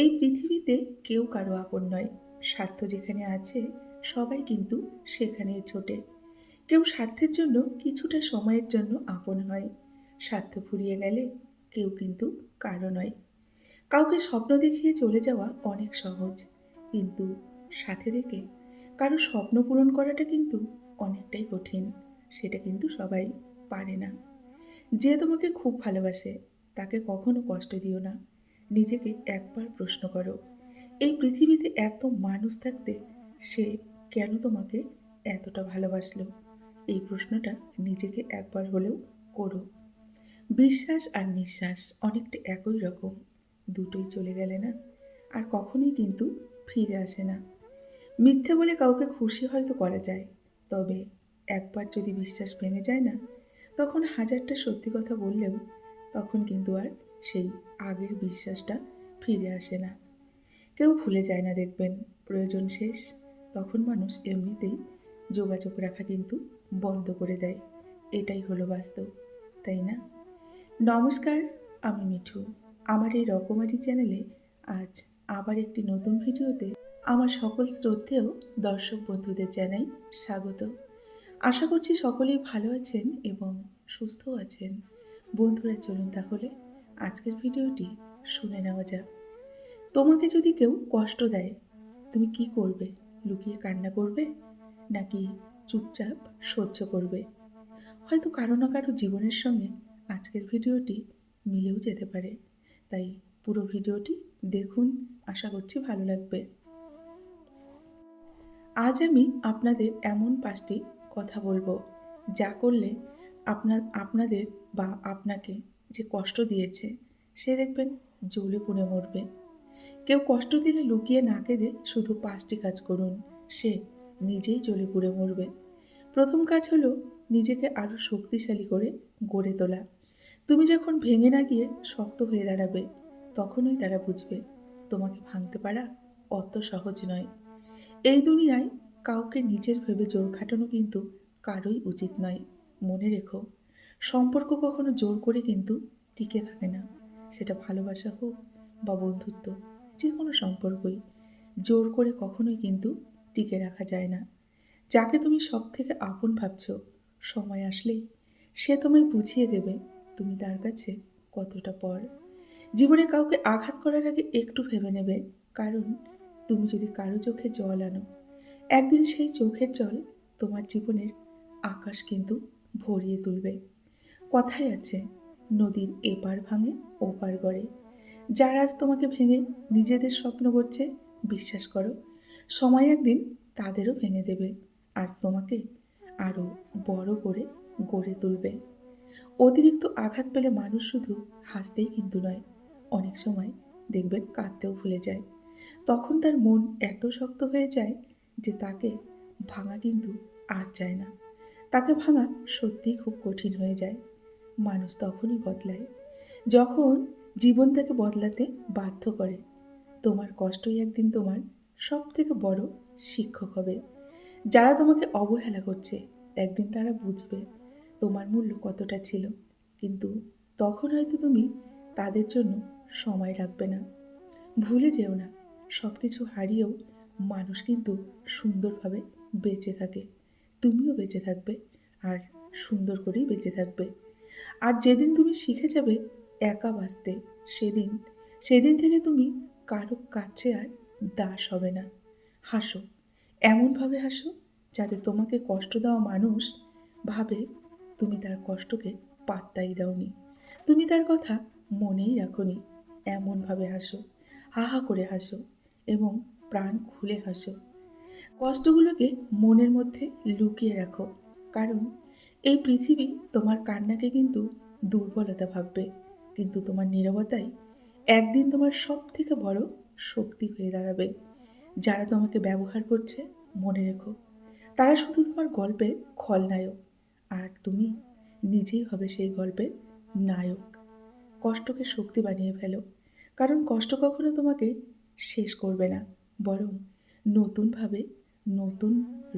এই পৃথিবীতে কেউ কারো আপন নয়। স্বার্থ যেখানে আছে সবাই কিন্তু সেখানেই ছোটে। কেউ স্বার্থের জন্য কিছুটা সময়ের জন্য আপন হয়। স্বার্থ ফুরিয়ে গেলে কেউ কিন্তু কারো নয়। কাউকে স্বপ্ন দেখিয়ে চলে যাওয়া অনেক সহজ, কিন্তু সাথে থেকে কারো স্বপ্ন পূরণ করাটা কিন্তু অনেকটাই কঠিন। সেটা কিন্তু সবাই পারে না। যে তোমাকে খুব ভালোবাসে তাকে কখনো কষ্ট দিও না। নিজেকে একবার প্রশ্ন করো, এই পৃথিবীতে এত মানুষ থাকতে সে কেন তোমাকে এতটা ভালোবাসলো? এই প্রশ্নটা নিজেকে একবার হলেও করো। বিশ্বাস আর নিঃশ্বাস অনেকটা একই রকম। দুটোই চলে গেলে না আর কখনোই কিন্তু ফিরে আসে না। মিথ্যে বলে কাউকে খুশি হয়তো করা যায়, তবে একবার যদি বিশ্বাস ভেঙে যায় না, তখন হাজারটা সত্যি কথা বললেও তখন কিন্তু আর সেই আগের বিশ্বাসটা ফিরে আসে না। কেউ ভুলে যায় না দেখবেন, প্রয়োজন শেষ তখন মানুষ এমনিতেই যোগাযোগ রাখা কিন্তু বন্ধ করে দেয়। এটাই হলো বাস্তব, তাই না? নমস্কার, আমি মিঠু। আমার এই রকমারি চ্যানেলে আজ আবার একটি নতুন ভিডিওতে আমার সকল শ্রদ্ধেয় দর্শক বন্ধুদের জানাই স্বাগত। আশা করছি সকলেই ভালো আছেন এবং সুস্থ আছেন। বন্ধুরা চলুন তাহলে আজকের ভিডিওটি শুনে নেওয়া যাক। তোমাকে যদি কেউ কষ্ট দেয়, তুমি কি করবে? লুকিয়ে কান্না করবে নাকি চুপচাপ সহ্য করবে? হয়তো কারো না কারো জীবনের সঙ্গে আজকের ভিডিওটি মিলেও যেতে পারে। তাই পুরো ভিডিওটি দেখুন, আশা করছি ভালো লাগবে। আজ আমি আপনাদের এমন ৫টি কথা বলবো, যা করলে আপনাদের বা আপনাকে যে কষ্ট দিয়েছে সে দেখবেন জ্বলে পুড়ে মরবে। কেউ কষ্ট দিলে লুকিয়ে না কেঁদে শুধু ৫টি কাজ করুন, সে নিজেই জ্বলে পুড়ে মরবে। প্রথম কাজ হলো নিজেকে আরো শক্তিশালী করে গড়ে তোলা। তুমি যখন ভেঙে না গিয়ে শক্ত হয়ে দাঁড়াবে, তখনই তারা বুঝবে তোমাকে ভাঙতে পারা অত সহজ নয়। এই দুনিয়ায় কাউকে নিজের ভেবে জোর খাটানো কিন্তু কারোই উচিত নয়। মনে রেখো, সম্পর্ক কখনো জোর করে কিন্তু টিকে থাকে না। সেটা ভালোবাসা হোক বা বন্ধুত্ব, যে কোনো সম্পর্কই জোর করে কখনোই কিন্তু টিকে রাখা যায় না। যাকে তুমি সব থেকে আপন ভাবছো, সময় আসলেই সে তোমায় বুঝিয়ে দেবে তুমি তার কাছে কতটা পর। জীবনে কাউকে আঘাত করার আগে একটু ভেবে নেবে, কারণ তুমি যদি কারো চোখে জল আনো, একদিন সেই চোখের জল তোমার জীবনের আকাশ কিন্তু ভরিয়ে তুলবে। কথায় আছে, নদীর এপার ভাঙে ওপার গড়ে। যারা আজ তোমাকে ভেঙে নিজেদের স্বপ্ন করছে, বিশ্বাস করো সময় একদিন তাদেরও ভেঙে দেবে আর তোমাকে আরো বড় করে গড়ে তুলবে। অতিরিক্ত আঘাত পেলে মানুষ শুধু হাসতেই কিন্তু নয়, অনেক সময় দেখবেন কাঁদতেও ভুলে যায়। তখন তার মন এত শক্ত হয়ে যায় যে তাকে ভাঙা কিন্তু আর চায় না। তাকে ভাঙা সত্যিই খুব কঠিন হয়ে যায়। মানুষ তখনই বদলায় যখন জীবন তাকে বদলাতে বাধ্য করে। তোমার কষ্টই একদিন তোমার সব থেকে বড় শিক্ষক হবে। যারা তোমাকে অবহেলা করছে, একদিন তারা বুঝবে তোমার মূল্য কতটা ছিল, কিন্তু তখন হয়তো তুমি তাদের জন্য সময় রাখবে না। ভুলে যেও না, সব কিছু হারিয়েও মানুষ কিন্তু সুন্দরভাবে বেঁচে থাকে। তুমিও বেঁচে থাকবে আর সুন্দর করেই বেঁচে থাকবে। আর যেদিন তুমি শিখে যাবে একা বাঁচতে, সেদিন সেদিন থেকে তুমি কারো কাছে আর দাস হবে না। হাসো, এমনভাবে হাসো যাতে তোমাকে কষ্ট দেওয়া মানুষ ভাবে তুমি তার কষ্টকে পাত্তাই দাওনি, তুমি তার কথা মনেই রাখোনি। এমনভাবে হাসো, হা হা করে হাসো এবং প্রাণ খুলে হাসো। কষ্টগুলোকে মনের মধ্যে লুকিয়ে রাখো, কারণ এই পৃথিবী তোমার কান্নাকে কিন্তু দুর্বলতা ভাববে, কিন্তু তোমার নীরবতাই একদিন তোমার সব থেকে বড় শক্তি হয়ে দাঁড়াবে। যারা তোমাকে ব্যবহার করছে, মনে রেখো তারা শুধু তোমার গল্পের খলনায়ক, আর তুমি নিজেই হবে সেই গল্পের নায়ক। কষ্টকে শক্তি বানিয়ে ফেলো, কারণ কষ্ট কখনো তোমাকে শেষ করবে না, বরং নতুনভাবে, নতুন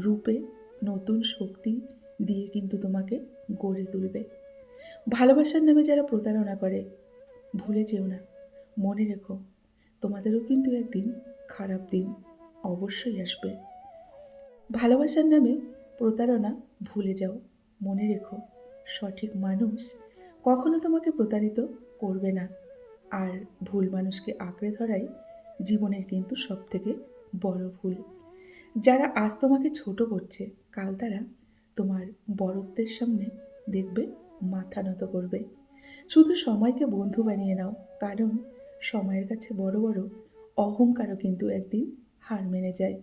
রূপে, নতুন শক্তি দিয়ে কিন্তু তোমাকে গড়ে তুলবে। ভালোবাসার নামে যারা প্রতারণা করে, ভুলে যেও না, মনে রেখো তোমাদেরও কিন্তু একদিন খারাপ দিন অবশ্যই আসবে। ভালোবাসার নামে প্রতারণা ভুলে যাও। মনে রেখো, সঠিক মানুষ কখনো তোমাকে প্রতারিত করবে না। আর ভুল মানুষকে আঁকড়ে ধরাই জীবনের কিন্তু সবথেকে বড় ভুল। যারা আজ তোমাকে ছোট করছে, কাল তারা তোমার বড়ত্বের সামনে দেখবে মাথা নত করবে। শুধু সময়কে বন্ধু বানিয়ে নাও, কারণ সময়ের কাছে বড় বড় অহংকারও কিন্তু একদিন হার মেনে যায়।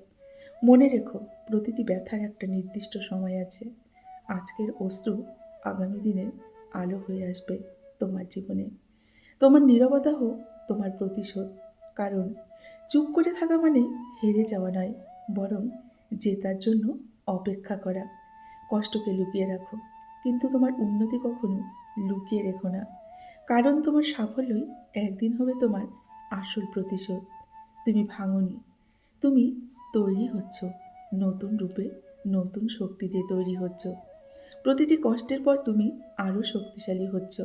মনে রেখো, প্রতিটি ব্যথার একটা নির্দিষ্ট সময় আছে। আজকের অশ্রু আগামী দিনের আলো হয়ে আসবে তোমার জীবনে। তোমার নীরবতা হোক তোমার প্রতিশোধ। কারণ চুপ করে থাকা মানে হেরে যাওয়া নয়, বরং জেতার জন্য অপেক্ষা করা। কষ্টকে লুকিয়ে রাখো, কিন্তু তোমার উন্নতি কখনো লুকিয়ে রেখো না। কারণ তোমার সাফল্যই একদিন হবে তোমার আসল প্রতিশোধ। তুমি ভাঙনি, তুমি তৈরি হচ্ছ নতুন রূপে, নতুন শক্তি দিয়ে তৈরি হচ্ছ। প্রতিটি কষ্টের পর তুমি আরও শক্তিশালী হচ্ছ।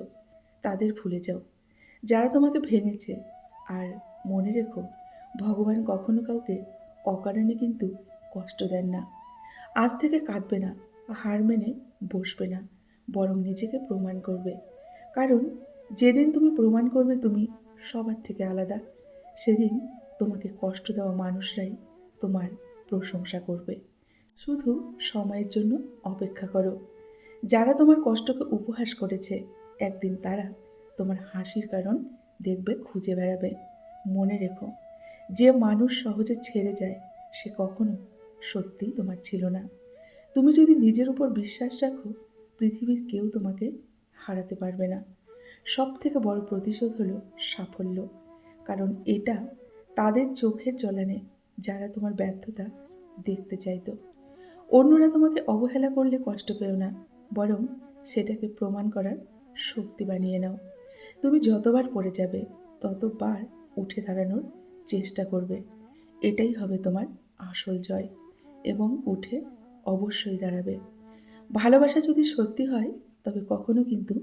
তাদের ভুলে যাও যারা তোমাকে ভেঙেছে। আর মনে রেখো, ভগবান কখনো কাউকে অকারণে কিন্তু কষ্ট দেন না। আজ থেকে কাঁদবে না, হার মেনে বসবে না, বরং নিজেকে প্রমাণ করবে। কারণ যেদিন তুমি প্রমাণ করবে তুমি সবার থেকে আলাদা, সেদিন তোমাকে কষ্ট দেওয়া মানুষরাই তোমার প্রশংসা করবে। শুধু সময়ের জন্য অপেক্ষা করো। যারা তোমার কষ্টকে উপহাস করেছে, একদিন তারা তোমার হাসির কারণ দেখবে খুঁজে বেড়াবে। মনে রেখো, যে মানুষ সহজে ছেড়ে যায় সে কখনো সত্যিই তোমার ছিল না। তুমি যদি নিজের উপর বিশ্বাস রাখো, পৃথিবীর কেউ তোমাকে হারাতে পারবে না। সব থেকে বড় প্রতিশোধ হলো সাফল্য। কারণ এটা তাদের চোখের জলানে যারা তোমার ব্যর্থতা দেখতে চাইতো। অন্যরা তোমাকে অবহেলা করলে কষ্ট পেও না, বরং সেটাকে প্রমাণ করার শক্তি বানিয়ে নাও। তুমি যতবার পড়ে যাবে ততবার উঠে দাঁড়ানোর চেষ্টা করবে। এটাই হবে তোমার আসল জয়, এবং উঠে অবশ্যই দাঁড়াবে। ভালোবাসা যদি সত্যি হয়, তবে কখনো কিন্তু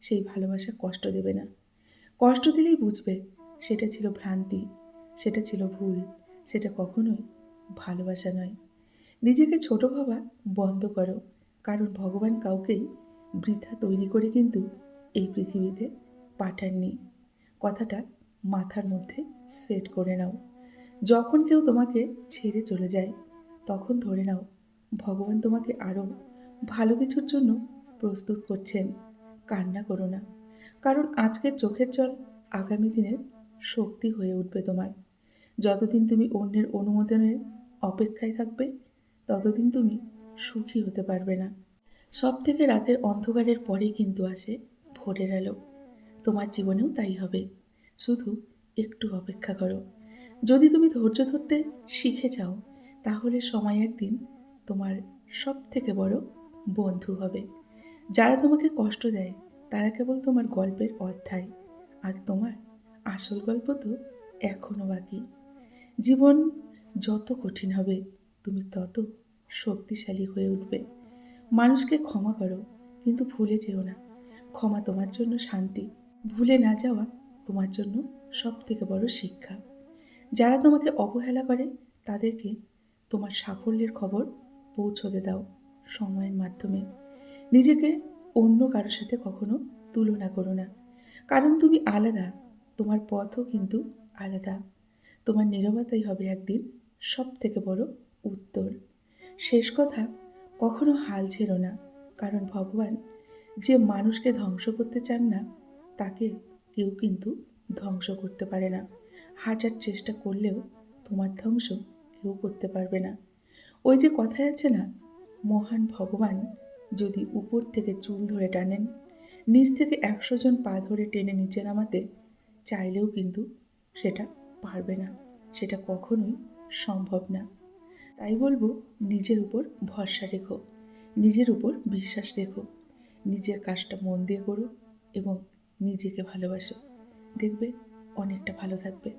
সেই ভালোবাসা কষ্ট দেবে না। কষ্ট দিলেই বুঝবে সেটা ছিল ভ্রান্তি, সেটা ছিল ভুল, সেটা কখনোই ভালোবাসা নয়। নিজেকে ছোট ভাবা বন্ধ করো, কারণ ভগবান কাউকেই বৃথা তৈরি করে কিন্তু এই পৃথিবীতে পাঠাননি। কথাটা মাথার মধ্যে সেট করে নাও। যখন কেউ তোমাকে ছেড়ে চলে যায়, তখন ধরে নাও ভগবান তোমাকে আরও ভালো কিছুর জন্য প্রস্তুত করছেন। কান্না করো না, কারণ আজকের চোখের জল আগামী দিনের শক্তি হয়ে উঠবে তোমার। যতদিন তুমি অন্যের অনুমোদনের অপেক্ষায় থাকবে, ততদিন তুমি সুখী হতে পারবে না। সব থেকে রাতের অন্ধকারের পরেই কিন্তু আসে ভোরের আলো। তোমার জীবনেও তাই হবে। শুধু একটু অপেক্ষা করো। যদি তুমি ধৈর্য ধরতে শিখে যাও, তাহলে সময় একদিন তোমার সব থেকে বড় বন্ধু হবে। যারা তোমাকে কষ্ট দেয় তারা কেবল তোমার গল্পের অধ্যায়, আর তোমার আসল গল্প তো এখনো বাকি। জীবন যত কঠিন হবে, তুমি তত শক্তিশালী হয়ে উঠবে। মানুষকে ক্ষমা করো, কিন্তু ভুলে যেও না ক্ষমা তোমার জন্য শান্তি। ভুলে না যাওয়া তোমার জন্য সব থেকে বড় শিক্ষা। যারা তোমাকে অবহেলা করে তাদেরকে তোমার সাফল্যের খবর পৌঁছতে দাও সময়ের মাধ্যমে। নিজেকে অন্য কারোর সাথে কখনো তুলনা করো না, কারণ তুমি আলাদা, তোমার পথও কিন্তু আলাদা। তোমার নীরবতাই হবে একদিন সব থেকে বড় উত্তর। শেষ কথা, কখনো হাল ছেড়ো না, কারণ ভগবান যে মানুষকে ধ্বংস করতে চান না, তাকে কেউ কিন্তু ধ্বংস করতে পারে না। হাজার চেষ্টা করলেও তোমার ধ্বংস কেউ করতে পারবে না। ওই যে কথায় আছে না, মহান ভগবান যদি উপর থেকে চুল ধরে টানেন, নিচ থেকে 100 জন পা ধরে টেনে নিচে নামাতে চাইলেও কিন্তু সেটা পারবে না, সেটা কখনোই সম্ভব না। তাই বলবো, নিজের উপর ভরসা রেখো, নিজের উপর বিশ্বাস রেখো, নিজের কাজটা মন দিয়ে করো এবং নিজেকে ভালোবাসো। দেখবে অনেকটা ভালো থাকবে।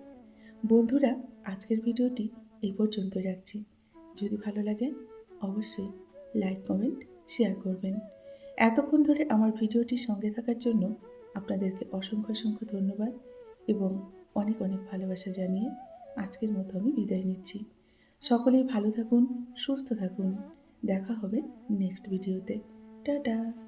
বন্ধুরা, আজকের ভিডিওটি এই পর্যন্তই রাখছি। যদি ভালো লাগে অবশ্যই লাইক, কমেন্ট, শেয়ার করবেন। এতক্ষণ ধরে আমার ভিডিওটির সঙ্গে থাকার জন্য আপনাদেরকে অসংখ্য অসংখ্য ধন্যবাদ এবং অনেক অনেক ভালোবাসা জানিয়ে আজকের মতো আমি বিদায় নিচ্ছি। সকলেই ভালো থাকুন, সুস্থ থাকুন। দেখা হবে নেক্সট ভিডিওতে। টাটা।